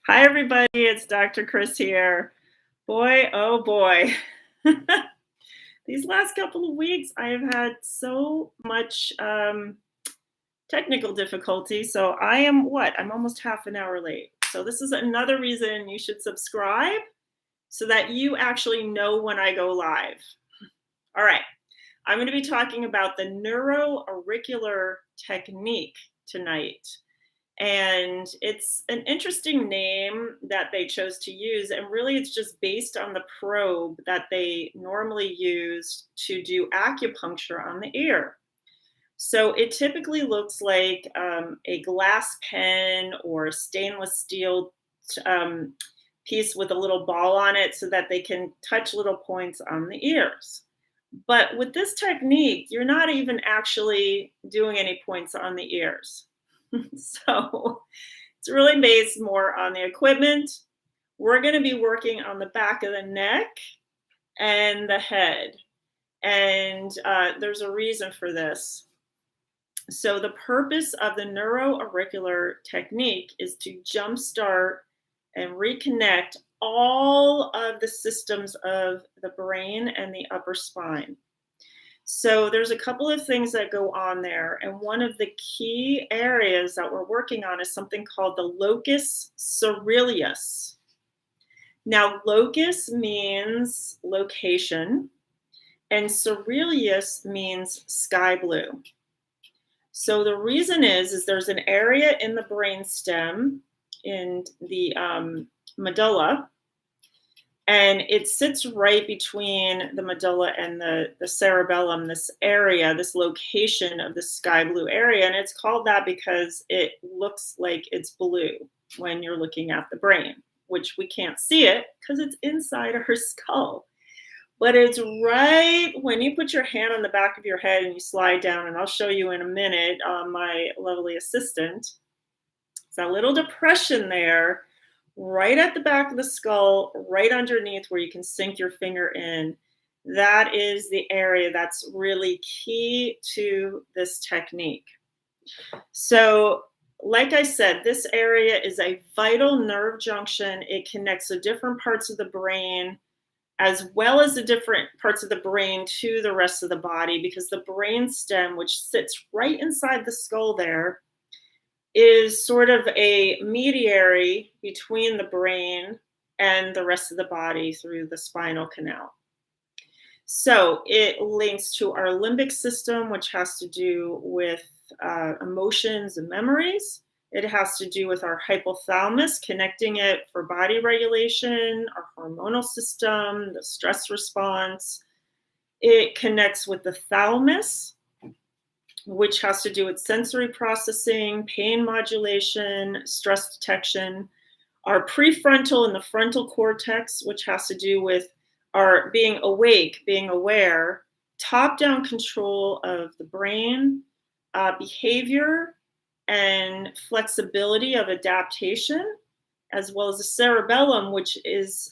Hi, everybody. It's Dr. Chris here. Boy, oh boy. These last couple of weeks, I have had so much technical difficulty. So I am what? I'm almost half an hour late. So this is another reason you should subscribe so that you actually know when I go live. All right. I'm going to be talking about the Neuro-Auricular Technique tonight. And it's an interesting name that they chose to use. And really, it's just based on the probe that they normally use to do acupuncture on the ear. So it typically looks like a glass pen or stainless steel um, piece with a little ball on it so that they can touch little points on the ears. But with this technique, you're not even actually doing any points on the ears. So it's really based more on the equipment. We're going to be working on the back of the neck and the head. And there's a reason for this. So the purpose of the Neuro-Auricular Technique is to jumpstart and reconnect all of the systems of the brain and the upper spine. So there's a couple of things that go on there. And one of the key areas that we're working on is something called the Locus Cyrillius. Now, locus means location, and Cyrillius means sky blue. So the reason is there's an area in the brain stem in the medulla, and it sits right between the medulla and the cerebellum, this area, this location of the sky blue area. And it's called that because it looks like it's blue when you're looking at the brain, which we can't see it because it's inside our skull. But it's right when you put your hand on the back of your head and you slide down, and I'll show you in a minute, my lovely assistant. It's that little depression there right at the back of the skull, right underneath where you can sink your finger in. That is the area that's really key to this technique. So, like I said, this area is a vital nerve junction. It connects the different parts of the brain as well as the different parts of the brain to the rest of the body, because the brain stem, which sits right inside the skull there, is sort of a mediary between the brain and the rest of the body through the spinal canal. So it links to our limbic system, which has to do with emotions and memories. It has to do with our hypothalamus, connecting it for body regulation, our hormonal system, the stress response. It connects with the thalamus, which has to do with sensory processing, pain modulation, stress detection, our prefrontal and the frontal cortex, which has to do with our being awake, being aware, top-down control of the brain, behavior, and flexibility of adaptation, as well as the cerebellum, which is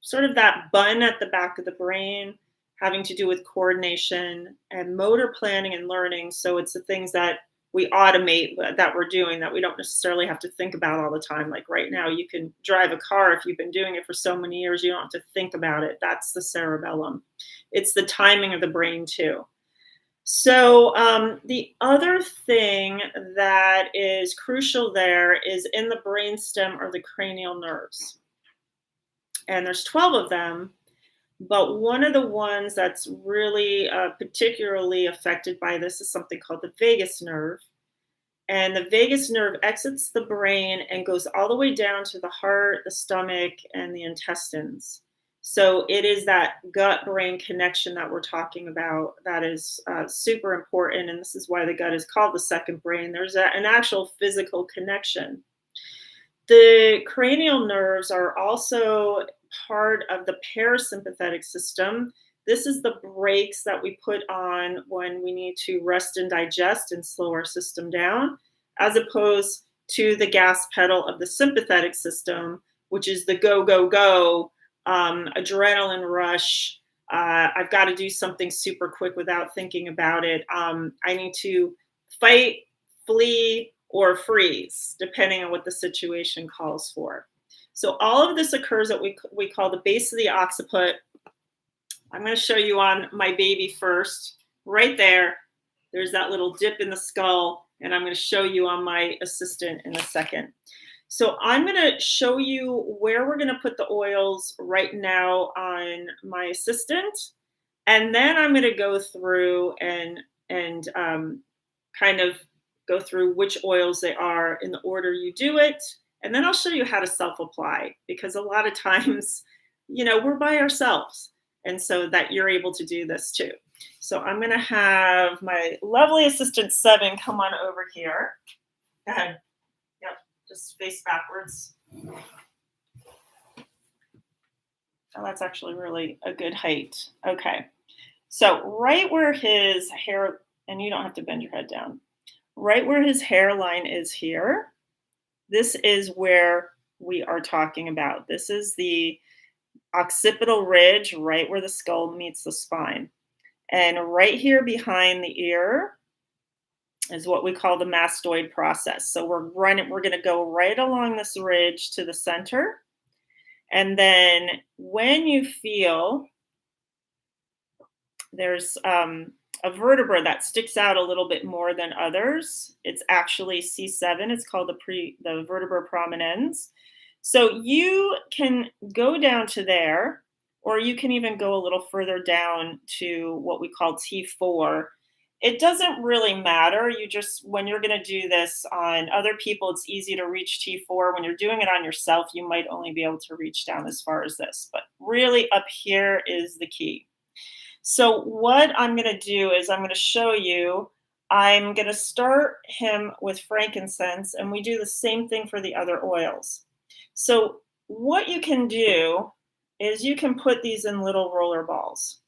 sort of that bun at the back of the brain, having to do with coordination and motor planning and learning. So it's the things that we automate that we're doing that we don't necessarily have to think about all the time. Like right now, you can drive a car. If you've been doing it for so many years, you don't have to think about it. That's the cerebellum. It's the timing of the brain too. So the other thing that is crucial there is in the brainstem are the cranial nerves. And there's 12 of them. But one of the ones that's really particularly affected by this is something called the vagus nerve. And the vagus nerve exits the brain and goes all the way down to the heart, the stomach, and the intestines. So it is that gut-brain connection that we're talking about that is super important. And this is why the gut is called the second brain. There's an actual physical connection. The cranial nerves are also part of the parasympathetic system. This is the brakes that we put on when we need to rest and digest and slow our system down, as opposed to the gas pedal of the sympathetic system, which is the go, go, go, adrenaline rush. I've got to do something super quick without thinking about it. I need to fight, flee, or freeze, depending on what the situation calls for. So all of this occurs at what we call the base of the occiput. I'm going to show you on my baby first. Right there, there's that little dip in the skull, and I'm going to show you on my assistant in a second. So I'm going to show you where we're going to put the oils right now on my assistant, and then I'm going to go through and kind of go through which oils they are in the order you do it. And then I'll show you how to self-apply, because a lot of times, we're by ourselves. And so that you're able to do this too. So I'm going to have my lovely assistant 7 come on over here. Go ahead. Yep, just face backwards. Oh, that's actually really a good height. Okay. So right where his hair, and you don't have to bend your head down, right where his hairline is here, this is where we are talking about. This is the occipital ridge, right where the skull meets the spine. And right here behind the ear is what we call the mastoid process. So we're going to go right along this ridge to the center. And then when you feel there's a vertebra that sticks out a little bit more than others, it's actually C7. It's called the vertebra prominens. So you can go down to there, or you can even go a little further down to what we call T4. It doesn't really matter. When you're going to do this on other people, it's easy to reach T4. When you're doing it on yourself, you might only be able to reach down as far as this. But really up here is the key. So what I'm going to do is I'm going to show you, I'm going to start him with frankincense, and we do the same thing for the other oils. So what you can do is you can put these in little roller balls.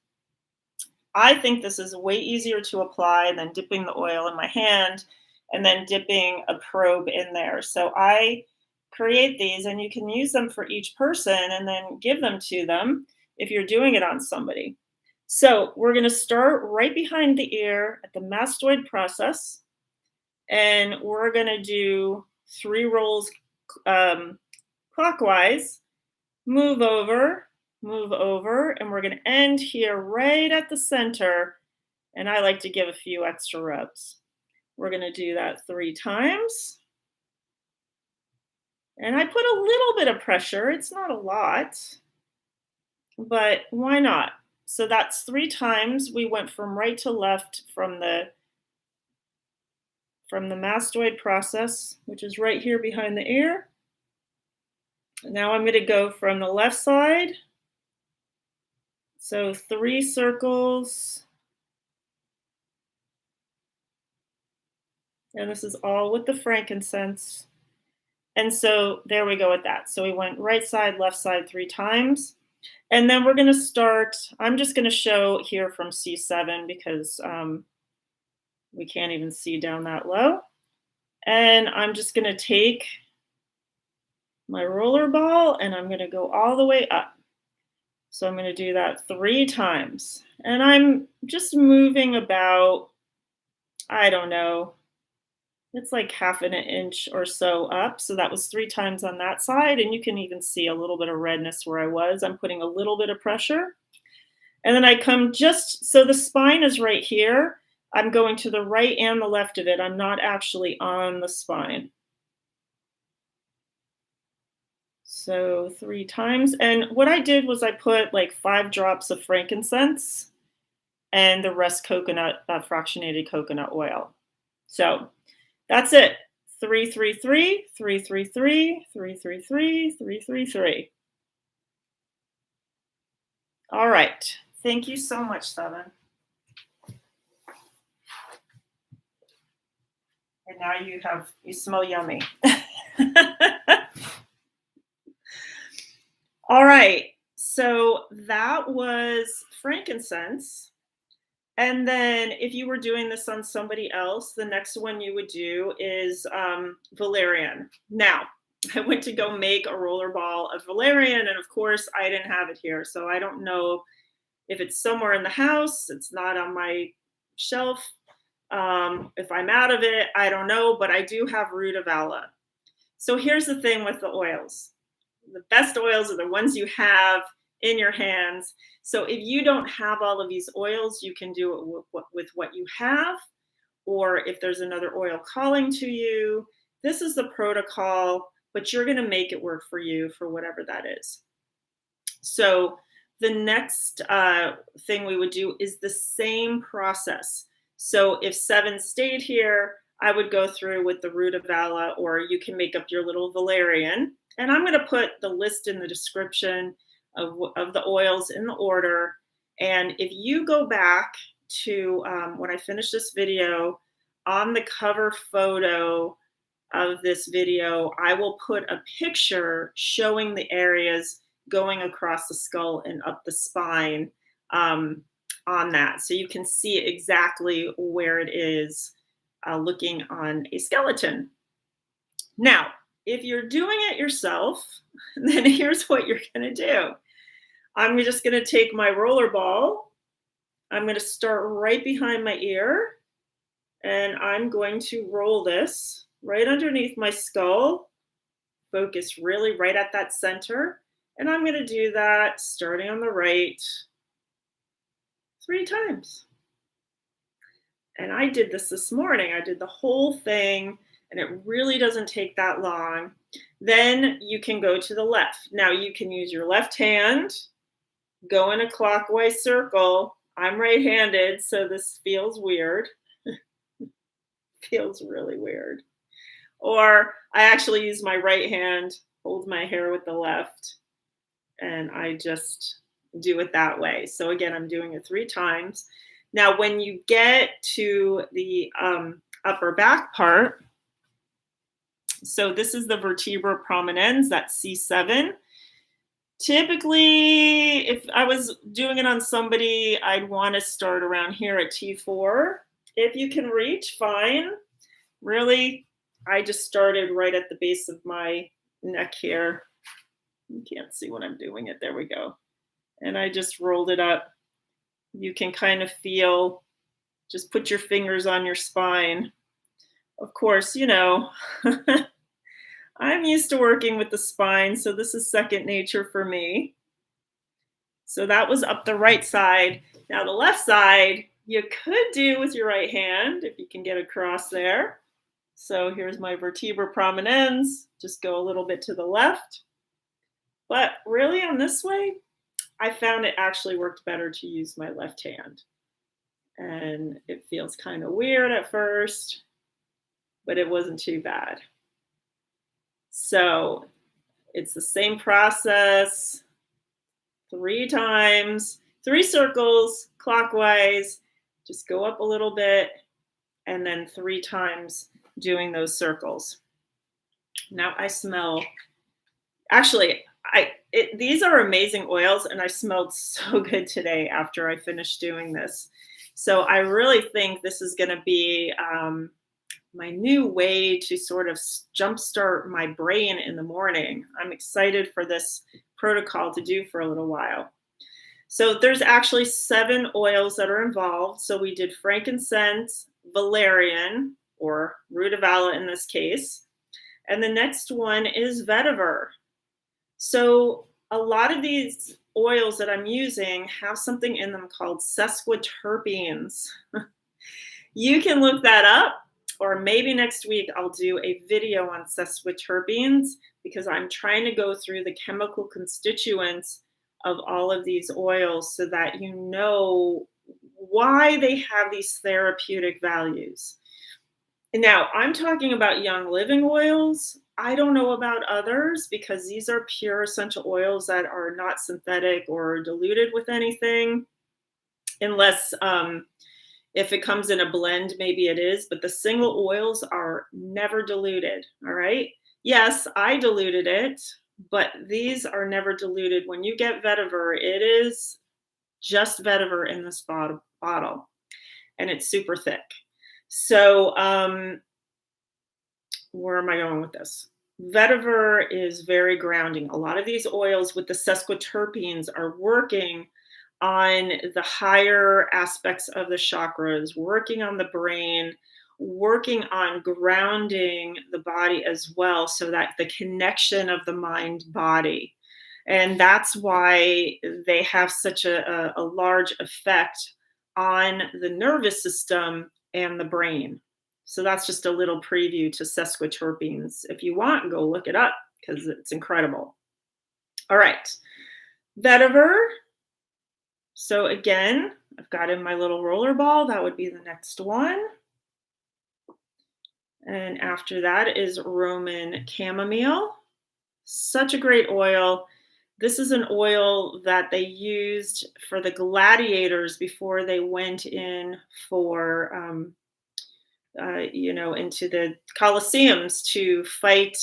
I think this is way easier to apply than dipping the oil in my hand and then dipping a probe in there. So I create these, and you can use them for each person and then give them to them if you're doing it on somebody. So we're going to start right behind the ear at the mastoid process, and we're going to do 3 rolls clockwise, move over, and we're going to end here right at the center, and I like to give a few extra rubs. We're going to do that 3 times, and I put a little bit of pressure. It's not a lot, but why not? So that's 3 times. We went from right to left from the mastoid process, which is right here behind the ear. Now I'm going to go from the left side. So 3 circles. And this is all with the frankincense. And so there we go with that. So we went right side, left side 3 times. And then we're going to start, I'm just going to show here from C7 because we can't even see down that low. And I'm just going to take my roller ball and I'm going to go all the way up. So I'm going to do that 3 times. And I'm just moving about, I don't know, it's like ½ an inch or so up. So that was 3 times on that side. And you can even see a little bit of redness where I was. I'm putting a little bit of pressure. And then I come so the spine is right here. I'm going to the right and the left of it. I'm not actually on the spine. So 3 times. And what I did was I put like 5 drops of frankincense and the rest coconut, fractionated coconut oil. So that's it. 3, 3, 3, 3, 3, 3, 3, 3, 3, 3, 3, 3. All right. Thank you so much, 7. And now you smell yummy. All right. So that was frankincense. And then if you were doing this on somebody else, the next one you would do is Valerian. Now, I went to go make a roller ball of Valerian, and of course, I didn't have it here. So I don't know if it's somewhere in the house. It's not on my shelf. If I'm out of it, I don't know, but I do have Rutavala. So here's the thing with the oils. The best oils are the ones you have in your hands. So if you don't have all of these oils, you can do it with what you have, or if there's another oil calling to you, this is the protocol, but you're going to make it work for you for whatever that is. So the next thing we would do is the same process. So if 7 stayed here, I would go through with the Rutavala, or you can make up your little Valerian. And I'm going to put the list in the description of the oils in the order. And if you go back to when I finish this video, on the cover photo of this video, I will put a picture showing the areas going across the skull and up the spine on that. So you can see exactly where it is looking on a skeleton. Now, if you're doing it yourself, then here's what you're going to do. I'm just going to take my roller ball. I'm going to start right behind my ear, and I'm going to roll this right underneath my skull. Focus really right at that center. And I'm going to do that starting on the right 3 times. And I did this morning. I did the whole thing, and it really doesn't take that long. Then you can go to the left. Now you can use your left hand, go in a clockwise circle. I'm right-handed, so this feels weird. Feels really weird. Or I actually use my right hand, hold my hair with the left, and I just do it that way. So again, I'm doing it 3 times. Now, when you get to the upper back part, so this is the vertebra prominens, that's C7. Typically, if I was doing it on somebody, I'd want to start around here at T4. If you can reach, fine. Really, I just started right at the base of my neck here. You can't see what I'm doing it. There we go. And I just rolled it up. You can kind of feel, just put your fingers on your spine. Of course, you know, I'm used to working with the spine, so this is second nature for me. So that was up the right side. Now the left side, you could do with your right hand, if you can get across there. So here's my vertebra prominens. Just go a little bit to the left. But really on this way, I found it actually worked better to use my left hand. And it feels kind of weird at first, but it wasn't too bad. So it's the same process, 3 times, 3 circles clockwise, just go up a little bit, and then 3 times doing those circles. Now I smell, actually, these are amazing oils, and I smelled so good today after I finished doing this. So I really think this is going to be my new way to sort of jumpstart my brain in the morning. I'm excited for this protocol to do for a little while. So there's actually 7 oils that are involved. So we did frankincense, valerian, or Rutavala in this case. And the next one is vetiver. So a lot of these oils that I'm using have something in them called sesquiterpenes. You can look that up, or maybe next week I'll do a video on sesquiterpenes, because I'm trying to go through the chemical constituents of all of these oils so that you know why they have these therapeutic values. Now, I'm talking about young living oils. I don't know about others, because these are pure essential oils that are not synthetic or diluted with anything, unless if it comes in a blend, maybe it is, but the single oils are never diluted, all right? Yes, I diluted it, but these are never diluted. When you get vetiver, it is just vetiver in this bottle, and it's super thick. So where am I going with this? Vetiver is very grounding. A lot of these oils with the sesquiterpenes are working on the higher aspects of the chakras, working on the brain, working on grounding the body as well, so that the connection of the mind body. And that's why they have such a large effect on the nervous system and the brain. So that's just a little preview to sesquiterpenes. If you want, go look it up because it's incredible. All right, vetiver. So again, I've got in my little roller ball. That would be the next one. And after that is Roman chamomile. Such a great oil. This is an oil that they used for the gladiators before they went in for, into the Colosseums to fight.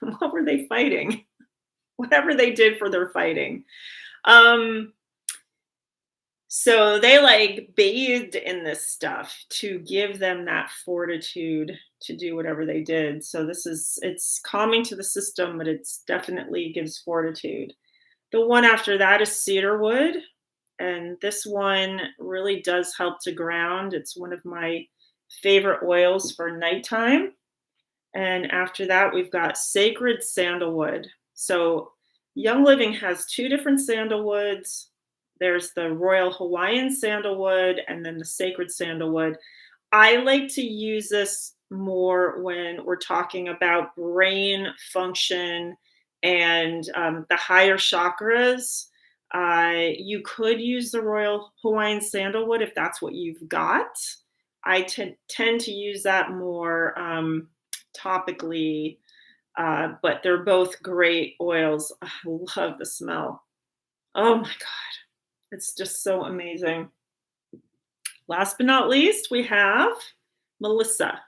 What were they fighting? Whatever they did for their fighting. So they like bathed in this stuff to give them that fortitude to do whatever they did. So it's calming to the system, but it's definitely gives fortitude. The one after that is Cedar Wood. And this one really does help to ground. It's one of my favorite oils for nighttime. And after that, we've got Sacred Sandalwood. So Young Living has two different sandalwoods. There's the Royal Hawaiian Sandalwood and then the Sacred Sandalwood. I like to use this more when we're talking about brain function and the higher chakras. You could use the Royal Hawaiian Sandalwood if that's what you've got. I tend to use that more topically, but they're both great oils. I love the smell. Oh my God. It's just so amazing. Last but not least, we have Melissa.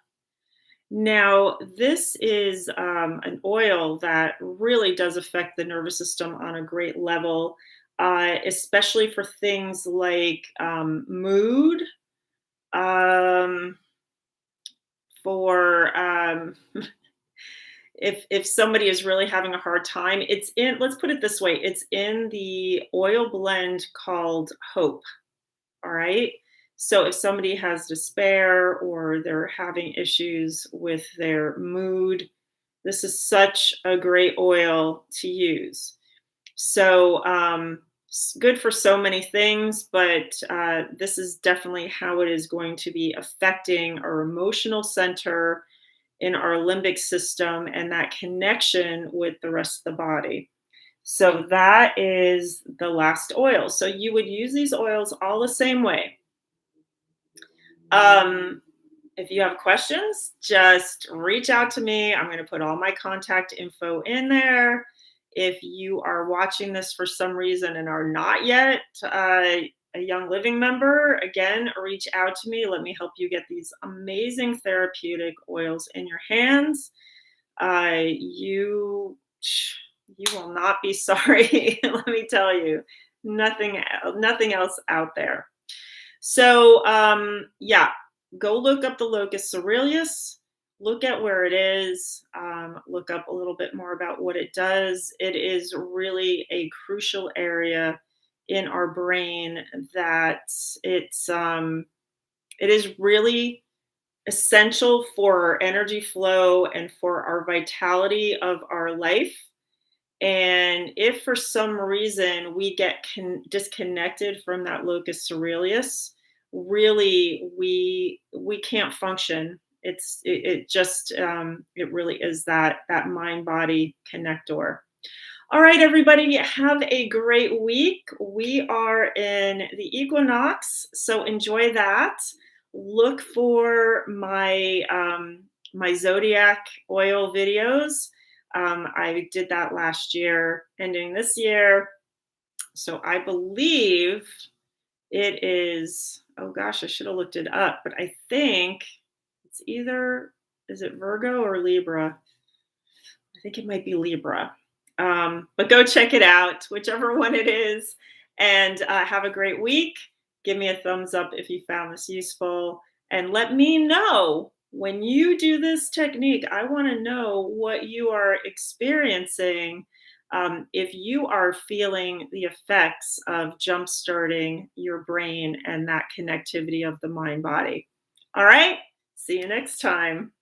Now, this is an oil that really does affect the nervous system on a great level, especially for things like mood, for if somebody is really having a hard time, let's put it this way, it's in the oil blend called Hope. All right. So if somebody has despair or they're having issues with their mood, this is such a great oil to use. So it's good for so many things, but this is definitely how it is going to be affecting our emotional center in our limbic system and that connection with the rest of the body. So that is the last oil. So you would use these oils all the same way. If you have questions, just reach out to me. I'm going to put all my contact info in there. If you are watching this for some reason and are not yet a Young Living member, again, reach out to me. Let me help you get these amazing therapeutic oils in your hands. You will not be sorry. Let me tell you, nothing else out there. So go look up the Locus Cyrillius. Look at where it is. Look up a little bit more about what it does. It is really a crucial area in our brain that it is really essential for our energy flow and for our vitality of our life. And if for some reason we get disconnected from that Locus Cyrillius, really we can't function. It really is that mind body connector. All right, everybody, have a great week. We are in the equinox, so enjoy that. Look for my my zodiac oil videos. I did that last year, ending this year. So I believe it is, oh gosh, I should have looked it up, but I think it's is it Virgo or Libra? I think it might be Libra. But go check it out, whichever one it is, and have a great week. Give me a thumbs up if you found this useful, and let me know when you do this technique. I want to know what you are experiencing if you are feeling the effects of jump starting your brain and that connectivity of the mind body. All right, see you next time.